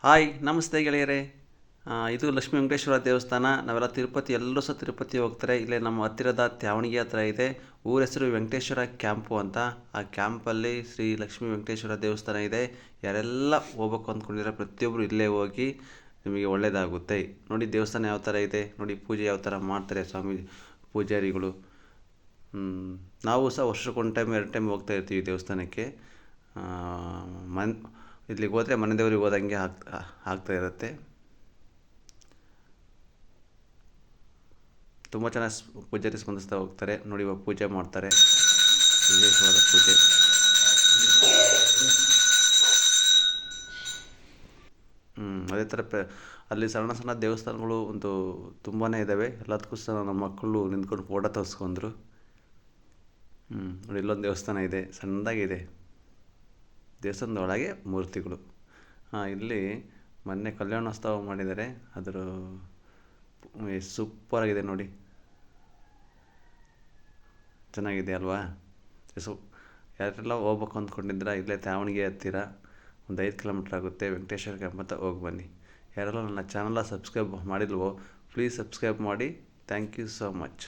Hi ನಮಸ್ತೆ ಗೆಳೆಯರೇ. ಇದು ಲಕ್ಷ್ಮೀ ವೆಂಕಟೇಶ್ವರ ದೇವಸ್ಥಾನ. ನಾವೆಲ್ಲ ತಿರುಪತಿ ಎಲ್ಲರೂ ಸಹ ತಿರುಪತಿ ಹೋಗ್ತಾರೆ. ಇಲ್ಲೇ ನಮ್ಮ ಹತ್ತಿರದ ತ್ಯಾವಣಿಗೆ ಹತ್ರ ಇದೆ. ಊರ ಹೆಸರು ವೆಂಕಟೇಶ್ವರ ಕ್ಯಾಂಪು ಅಂತ. ಆ ಕ್ಯಾಂಪಲ್ಲಿ ಶ್ರೀ ಲಕ್ಷ್ಮೀ ವೆಂಕಟೇಶ್ವರ ದೇವಸ್ಥಾನ ಇದೆ. ಯಾರೆಲ್ಲ ಹೋಗ್ಬೇಕು ಅಂದ್ಕೊಂಡಿರೋ ಪ್ರತಿಯೊಬ್ಬರು ಇಲ್ಲೇ ಹೋಗಿ ನಿಮಗೆ ಒಳ್ಳೆಯದಾಗುತ್ತೆ. ನೋಡಿ ದೇವಸ್ಥಾನ ಯಾವ ಥರ ಇದೆ, ನೋಡಿ ಪೂಜೆ ಯಾವ ಥರ ಮಾಡ್ತಾರೆ ಸ್ವಾಮಿ ಪೂಜಾರಿಗಳು. ನಾವು ಸಹ ವರ್ಷಕ್ಕೊಂದು ಟೈಮ್ 2 ಟೈಮ್ ಹೋಗ್ತಾ ಇರ್ತೀವಿ ದೇವಸ್ಥಾನಕ್ಕೆ. ಮನ್ ಇಲ್ಲಿಗೆ ಹೋದರೆ ಮನೆ ದೇವ್ರಿಗೆ ಹೋದಂಗೆ ಆಗ್ತಾ ಇರುತ್ತೆ. ತುಂಬ ಚೆನ್ನಾಗಿ ಪೂಜಾರಿ ಸ್ಪಂದಿಸ್ತಾ ಹೋಗ್ತಾರೆ. ನೋಡಿ ಇವಾಗ ಪೂಜೆ ಮಾಡ್ತಾರೆ, ವಿಶೇಷವಾದ ಪೂಜೆ. ಅದೇ ಥರ ಅಲ್ಲಿ ಸಣ್ಣ ಸಣ್ಣ ದೇವಸ್ಥಾನಗಳು ಒಂದು ತುಂಬಾ ಇದ್ದಾವೆ. ಎಲ್ಲದಕ್ಕೂ ಸಹ ನಮ್ಮ ಮಕ್ಕಳು ನಿಂತ್ಕೊಂಡು ಫೋಟೋ ತೆಗೆಸ್ಕೊಂಡ್ರು. ನೋಡಿ ಇಲ್ಲೊಂದು ದೇವಸ್ಥಾನ ಇದೆ, ಸಣ್ಣದಾಗಿದೆ. ದೇವಸ್ಥಾನದ ಒಳಗೆ ಮೂರ್ತಿಗಳು. ಇಲ್ಲಿ ಮೊನ್ನೆ ಕಲ್ಯಾಣೋತ್ಸವ ಮಾಡಿದ್ದಾರೆ. ಅದರ ಸೂಪರಾಗಿದೆ ನೋಡಿ, ಚೆನ್ನಾಗಿದೆ ಅಲ್ವಾ? ಯಾರೆಲ್ಲ ಹೋಗ್ಬೇಕು ಅಂದ್ಕೊಂಡಿದ್ರೆ ಇಲ್ಲೇ ತ್ಯಾವಣಿಗೆ ಹತ್ತಿರ ಒಂದು 5 ಕಿಲೋಮೀಟ್ರ್ ಆಗುತ್ತೆ. ವೆಂಕಟೇಶ್ವರ ಕ್ಯಾಂಪ್ ಅಂತ ಹೋಗಿ ಬನ್ನಿ. ಯಾರೆಲ್ಲ ನನ್ನ ಚಾನಲ್ನ ಸಬ್ಸ್ಕ್ರೈಬ್ ಮಾಡಿಲ್ವೋ ಪ್ಲೀಸ್ ಸಬ್ಸ್ಕ್ರೈಬ್ ಮಾಡಿ. Thank you so much.